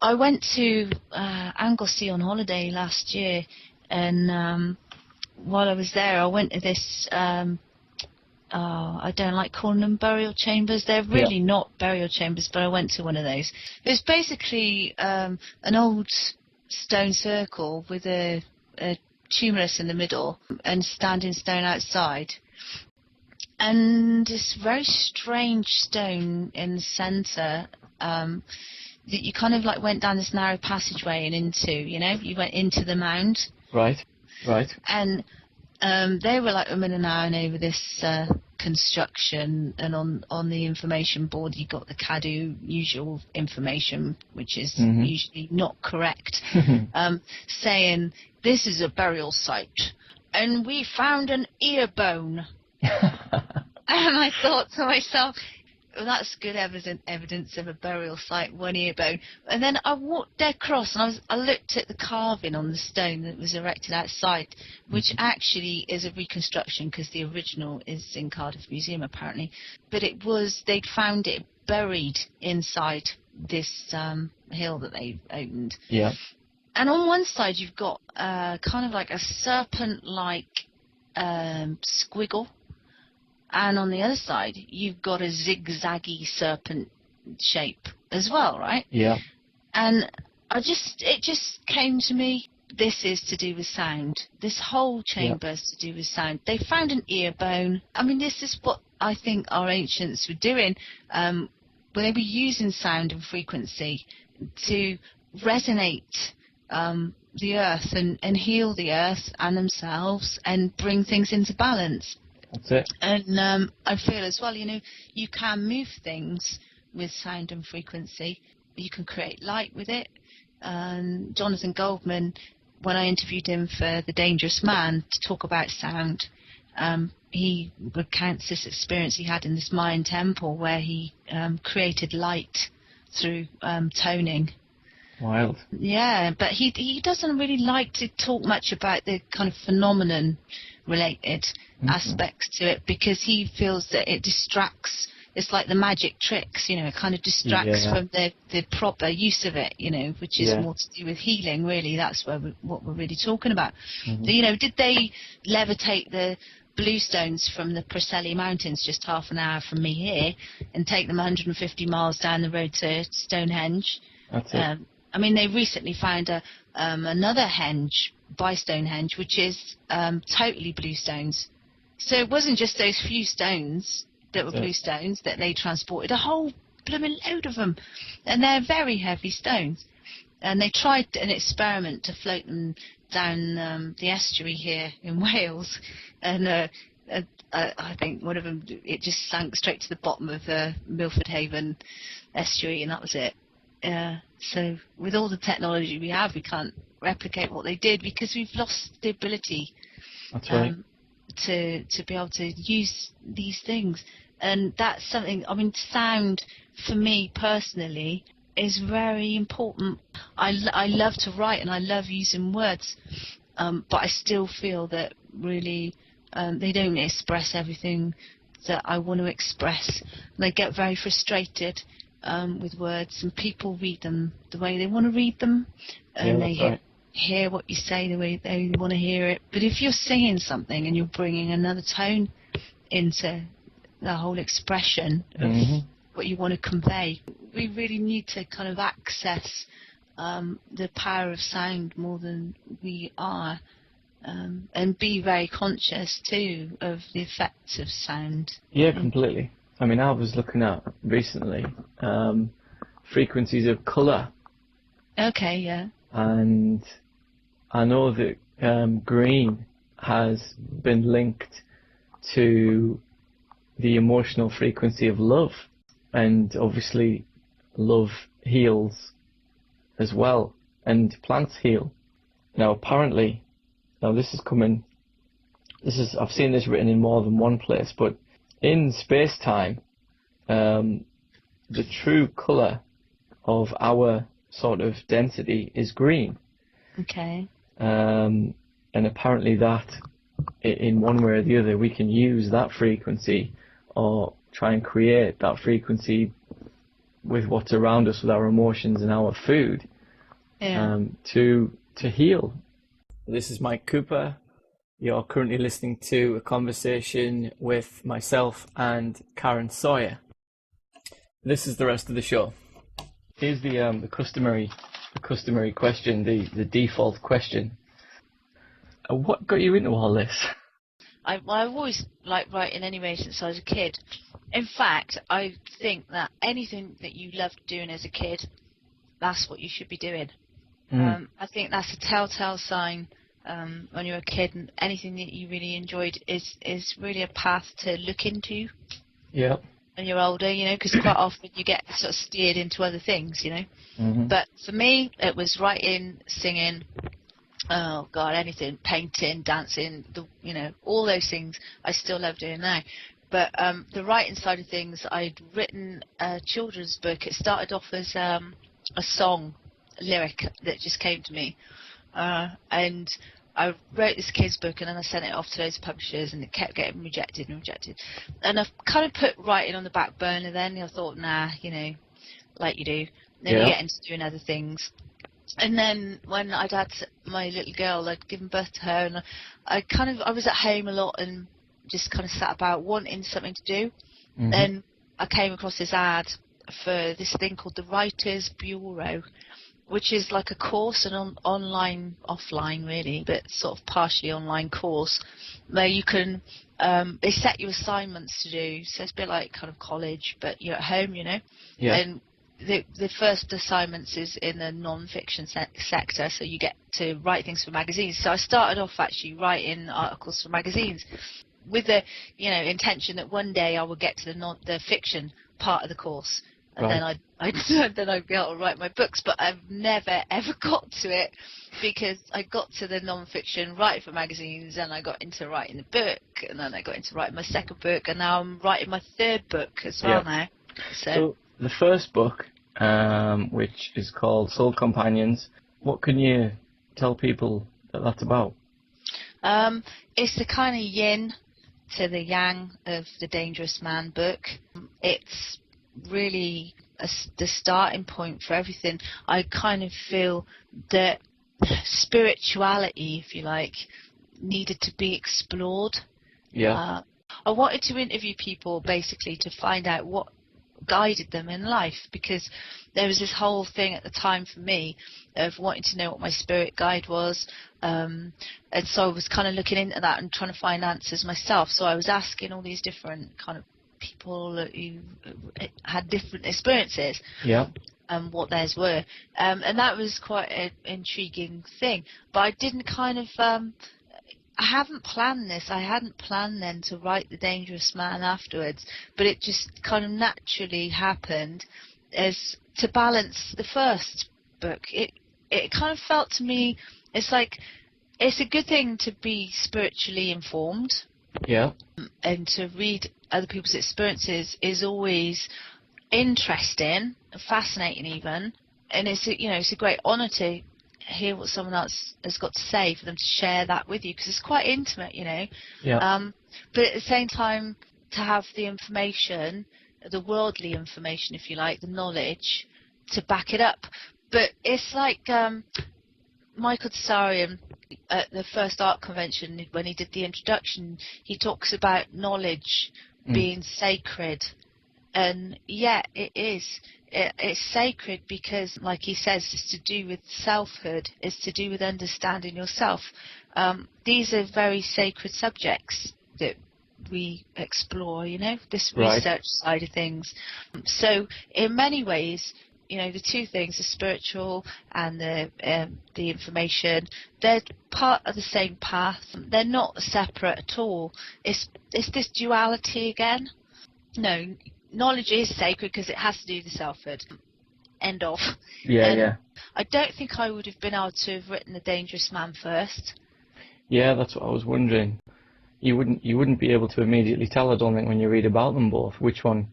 I went to Anglesey on holiday last year, and while I was there, I went to this. I don't like calling them burial chambers. They're really not burial chambers, but I went to one of those. It was basically an old stone circle with a tumulus in the middle and standing stone outside. And this very strange stone in the centre that you kind of like went down this narrow passageway and into, you went into the mound. Right. And they were like umming and ahhing over this construction, and on the information board you got the CADU usual information, which is usually not correct, saying this is a burial site and we found an ear bone. And I thought to myself, well, that's good evidence of a burial site, one ear bone. And then I walked dead across and I looked at the carving on the stone that was erected outside, which actually is a reconstruction because the original is in Cardiff Museum apparently. But they'd found it buried inside this hill that they opened. Yeah. And on one side you've got kind of like a serpent-like squiggle. And on the other side, you've got a zigzaggy serpent shape as well, right? Yeah. And it just came to me, this is to do with sound. This whole chamber is to do with sound. They found an ear bone. I mean, this is what I think our ancients were doing. When they were using sound and frequency to resonate the earth and heal the earth and themselves and bring things into balance. That's it. And I feel as well, you can move things with sound and frequency. You can create light with it. Jonathan Goldman, when I interviewed him for The Dangerous Man to talk about sound, he recounts this experience he had in this Mayan temple where he created light through toning. Wild. Yeah, but he doesn't really like to talk much about the kind of phenomenon related aspects to it, because he feels that it distracts. It's like the magic tricks, it kind of distracts from the proper use of it, which is more to do with healing, really. That's what we're really talking about. Did they levitate the bluestones from the Preseli Mountains just half an hour from me here and take them 150 miles down the road to Stonehenge? That's it. I mean, they recently found another henge by Stonehenge, which is totally blue stones. So it wasn't just those few stones that were blue stones that they transported, a whole blooming load of them. And they're very heavy stones. And they tried an experiment to float them down the estuary here in Wales. And I think one of them, it just sank straight to the bottom of the Milford Haven estuary, and that was it. So with all the technology we have, we can't replicate what they did because we've lost the ability to be able to use these things. And that's something, I mean, sound for me personally is very important. I love to write and I love using words, but I still feel that really they don't express everything that I want to express. And I get very frustrated with words, and people read them the way they want to read them, and they hear what you say the way they want to hear it. But if you're singing something and you're bringing another tone into the whole expression of what you want to convey, we really need to kind of access the power of sound more than we are, and be very conscious too of the effects of sound. Yeah, completely. I mean, I was looking at recently frequencies of colour. Okay, yeah. And I know that green has been linked to the emotional frequency of love. And obviously love heals as well. And plants heal. Now apparently, I've seen this written in more than one place, but in space-time, the true colour of our sort of density is green. Okay. And apparently that, in one way or the other, we can use that frequency or try and create that frequency with what's around us, with our emotions and our food, to heal. This is Mike Cooper. You're currently listening to a conversation with myself and Karen Sawyer. This is the rest of the show. Here's the customary question, the default question. What got you into all this? I've always liked writing anyway since I was a kid. In fact, I think that anything that you loved doing as a kid, that's what you should be doing. I think that's a telltale sign when you're a kid, and anything that you really enjoyed is really a path to look into. Yeah. When you're older, because quite often you get sort of steered into other things, But for me, it was writing, singing, oh God, anything, painting, dancing, all those things I still love doing now. But the writing side of things, I'd written a children's book. It started off as a song, a lyric that just came to me. And I wrote this kid's book, and then I sent it off to loads of publishers, and it kept getting rejected. And I've kind of put writing on the back burner then. I thought, nah, like you do. Then you get into doing other things. And then when I'd had my little girl, I'd given birth to her, and I was at home a lot and just kind of sat about wanting something to do. Then I came across this ad for this thing called the Writers Bureau, which is like a course, an online, offline really, but sort of partially online course, where you can, they set you assignments to do, so it's a bit like kind of college, but you're at home, Yeah. And the first assignments is in the non-fiction sector, so you get to write things for magazines. So I started off actually writing articles for magazines, with the intention that one day I would get to the fiction part of the course. And then I'd be able to write my books, but I've never ever got to it, because I got to the non-fiction writing for magazines, and I got into writing the book, and then I got into writing my second book, and now I'm writing my third book as well now. So the first book, which is called Soul Companions, what can you tell people that that's about? It's the kind of yin to the yang of the Dangerous Man book. It's really the starting point for everything. I kind of feel that spirituality, if you like, needed to be explored. I wanted to interview people basically to find out what guided them in life, because there was this whole thing at the time for me of wanting to know what my spirit guide was, and so I was kind of looking into that and trying to find answers myself. So I was asking all these different kind of people who had different experiences, and what theirs were, and that was quite an intriguing thing. But I didn't kind of I haven't planned this. I hadn't planned then to write The Dangerous Man afterwards, but it just kind of naturally happened as to balance the first book. It kind of felt to me, it's like, it's a good thing to be spiritually informed. And to read other people's experiences is always interesting, fascinating even, and it's a great honour to hear what someone else has got to say, for them to share that with you, because it's quite intimate, but at the same time, to have the information, the worldly information, if you like, the knowledge to back it up. But it's like Michael Tsarian at the first art convention, when he did the introduction, he talks about knowledge being sacred, and it is. It's sacred because, like he says, it's to do with selfhood. It's to do with understanding yourself. These are very sacred subjects that we explore, this research side of things. So in many ways, the two things, the spiritual and the information, they're part of the same path. They're not separate at all. It's this duality again. No, knowledge is sacred because it has to do with the selfhood. End of. I don't think I would have been able to have written The Dangerous Man first. Yeah, that's what I was wondering. You wouldn't be able to immediately tell, I don't think, when you read about them both, which one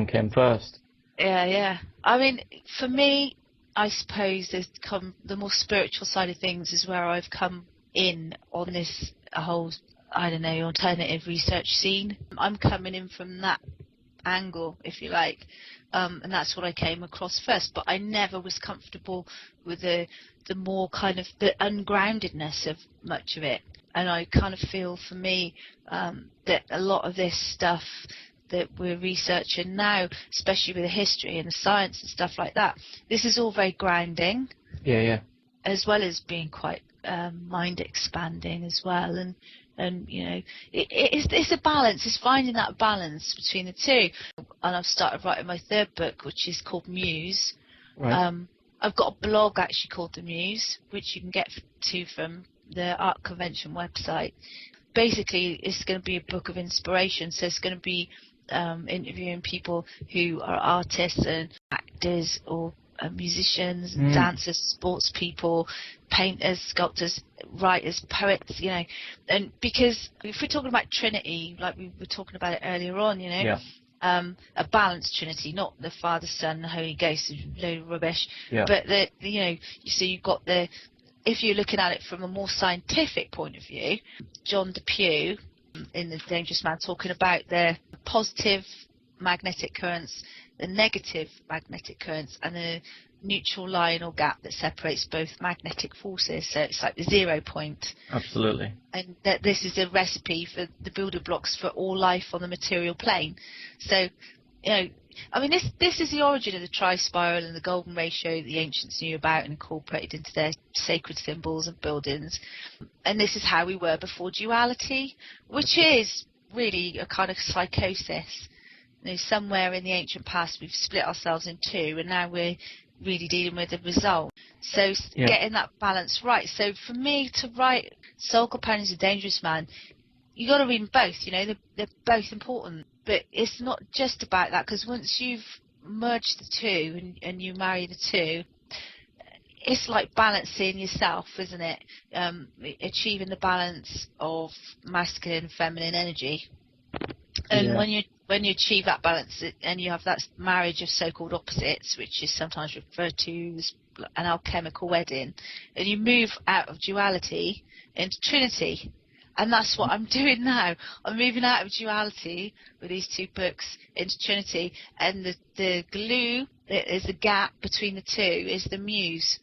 came first. Yeah. I mean, for me, I suppose the more spiritual side of things is where I've come in on this whole, alternative research scene. I'm coming in from that angle, if you like, and that's what I came across first. But I never was comfortable with the more kind of the ungroundedness of much of it. And I kind of feel, for me, that a lot of this stuff that we're researching now, especially with the history and the science and stuff like that, this is all very grounding. Yeah. As well as being quite mind expanding as well. And you know, it's a balance. It's finding that balance between the two. And I've started writing my third book, which is called Muse. Right. I've got a blog actually called The Muse, which you can get to from the Art Convention website. Basically, it's going to be a book of inspiration. So it's going to be interviewing people who are artists and actors or musicians, dancers, sports people, painters, sculptors, writers, poets, you know. And because if we're talking about Trinity, like we were talking about it earlier on, you know, a balanced Trinity, not the Father, Son, the Holy Ghost, a load of rubbish, but you know, so you've got if you're looking at it from a more scientific point of view, John Depew in The Dangerous Man talking about the positive magnetic currents, the negative magnetic currents, and the neutral line or gap that separates both magnetic forces. So it's like the 0 point. Absolutely. And that this is a recipe for the building blocks for all life on the material plane. So, you know, I mean, this is the origin of the tri-spiral and the golden ratio that the ancients knew about and incorporated into their sacred symbols and buildings. And this is how we were before duality, which is really a kind of psychosis. You know, somewhere in the ancient past we've split ourselves in two, and now we're really dealing with the result. So getting that balance right. So for me to write Soul Companions of Dangerous Man, you got to read them both. You know, they're both important, but it's not just about that, because once you've merged the two and you marry the two, it's like balancing yourself, isn't it? Achieving the balance of masculine and feminine energy. And when you achieve that balance and you have that marriage of so-called opposites, which is sometimes referred to as an alchemical wedding, and you move out of duality into Trinity. And that's what I'm doing now. I'm moving out of duality with these two books into Trinity, and the glue that is the gap between the two is the Muse.